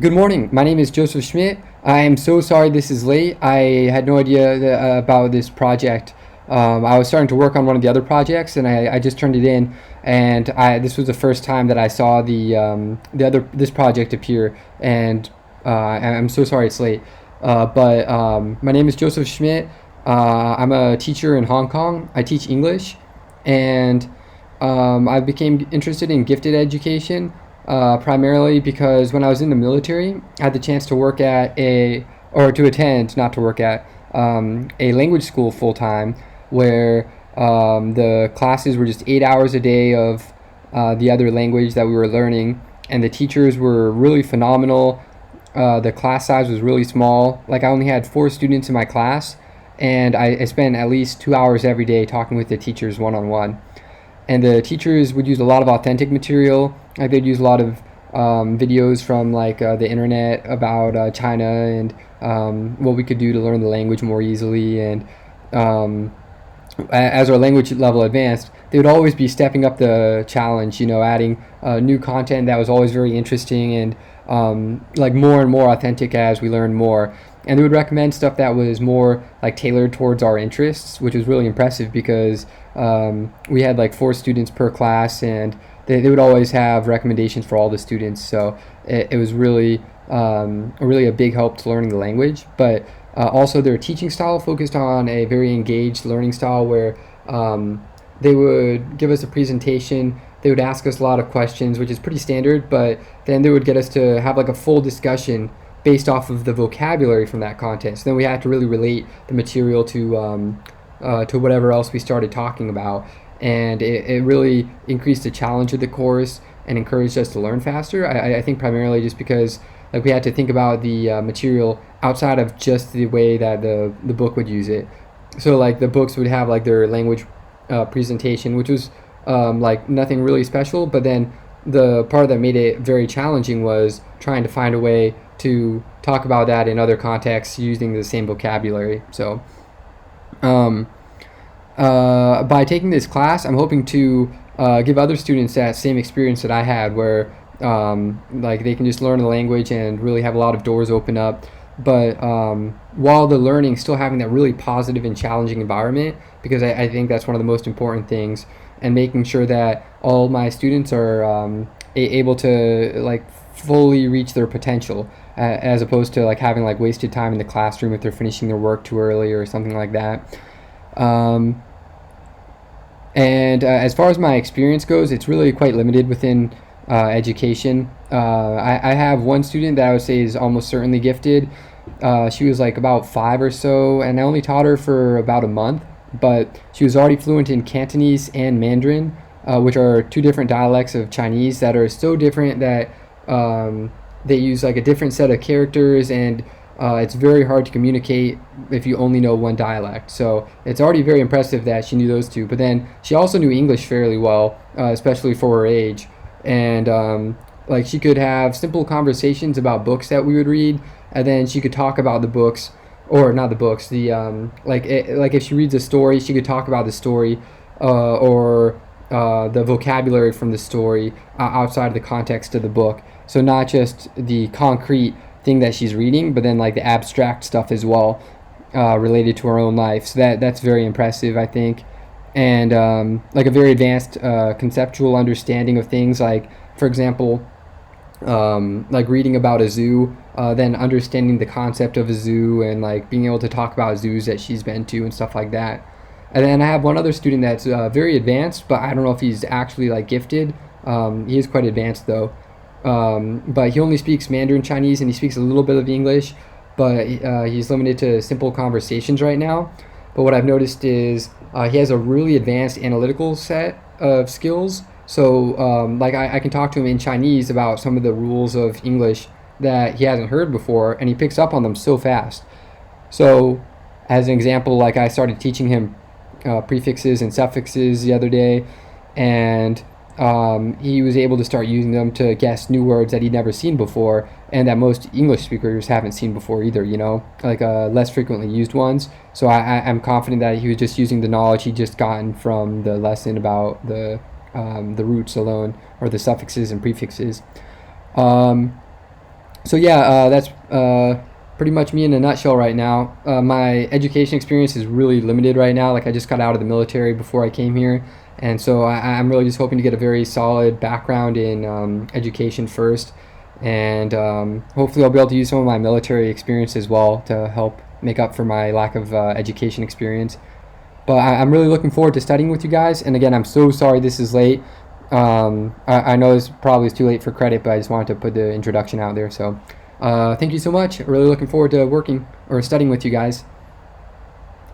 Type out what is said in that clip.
Good morning. My name is Joseph Schmidt. I am so sorry this is late. I had no idea about this project. I was starting to work on one of the other projects, and I just turned it in. And this was the first time that I saw this project appear. And I'm so sorry it's late. But my name is Joseph Schmidt. I'm a teacher in Hong Kong. I teach English, and I became interested in gifted education primarily because when I was in the military, I had the chance to work at or to attend, not to work at, a language school full time where the classes were just 8 hours a day of the other language that we were learning, and the teachers were really phenomenal. The class size was really small. Like, I only had 4 students in my class, and I spent at least 2 hours every day talking with the teachers one on one. And the teachers would use a lot of authentic material. Like, they'd use a lot of videos from the internet about China and what we could do to learn the language more easily. And um, as our language level advanced, they would always be stepping up the challenge, adding new content that was always very interesting and like more and more authentic as we learned more. And they would recommend stuff that was more like tailored towards our interests, which was really impressive because we had like 4 students per class, and they would always have recommendations for all the students. So it was really a big help to learning the language. But also, their teaching style focused on a very engaged learning style where they would give us a presentation. They would ask us a lot of questions, which is pretty standard, but then they would get us to have like a full discussion based off of the vocabulary from that content. So then we had to really relate the material to whatever else we started talking about, and it really increased the challenge of the course and encouraged us to learn faster. I think primarily just because like we had to think about the material outside of just the way that the book would use it. So like the books would have like their language presentation, which was like nothing really special, but then the part that made it very challenging was trying to find a way to talk about that in other contexts using the same vocabulary. So um, by taking this class, I'm hoping to give other students that same experience that I had, where like they can just learn the language and really have a lot of doors open up. But while the learning, still having that really positive and challenging environment, because I think that's one of the most important things, and making sure that all my students are able to like fully reach their potential, as opposed to like having like wasted time in the classroom if they're finishing their work too early or something like that. Um, and as far as my experience goes, it's really quite limited within education. I have one student that I would say is almost certainly gifted. She was like about 5 or so, and I only taught her for about a month, but she was already fluent in Cantonese and Mandarin, which are 2 different dialects of Chinese that are so different that they use like a different set of characters, and it's very hard to communicate if you only know one dialect. So it's already very impressive that she knew those two. But then she also knew English fairly well, especially for her age. And like she could have simple conversations about books that we would read, and then she could talk about the books, or not the books. Like if she reads a story, she could talk about the story, or the vocabulary from the story outside of the context of the book. So not just the concrete thing that she's reading, but then like the abstract stuff as well, related to her own life. So that's very impressive, I think, and like a very advanced conceptual understanding of things. Like, for example, like reading about a zoo, then understanding the concept of a zoo and like being able to talk about zoos that she's been to and stuff like that. And then I have one other student that's very advanced, but I don't know if he's actually like gifted. He is quite advanced though, but he only speaks Mandarin Chinese, and he speaks a little bit of English, but he's limited to simple conversations right now. But what I've noticed is he has a really advanced analytical set of skills. So like I can talk to him in Chinese about some of the rules of English that he hasn't heard before, and he picks up on them so fast. So as an example, like I started teaching him prefixes and suffixes the other day, and he was able to start using them to guess new words that he'd never seen before, and that most English speakers haven't seen before either, like less frequently used ones. So I'm confident that he was just using the knowledge he'd just gotten from the lesson about the roots alone, or the suffixes and prefixes. Um, So yeah, that's pretty much me in a nutshell right now. My education experience is really limited right now. Like I just got out of the military before I came here, and so I'm really just hoping to get a very solid background in education first, and hopefully I'll be able to use some of my military experience as well to help make up for my lack of education experience. But I'm really looking forward to studying with you guys. And again, I'm so sorry this is late. I know this probably is too late for credit, but I just wanted to put the introduction out there. So thank you so much. Really looking forward to working or studying with you guys.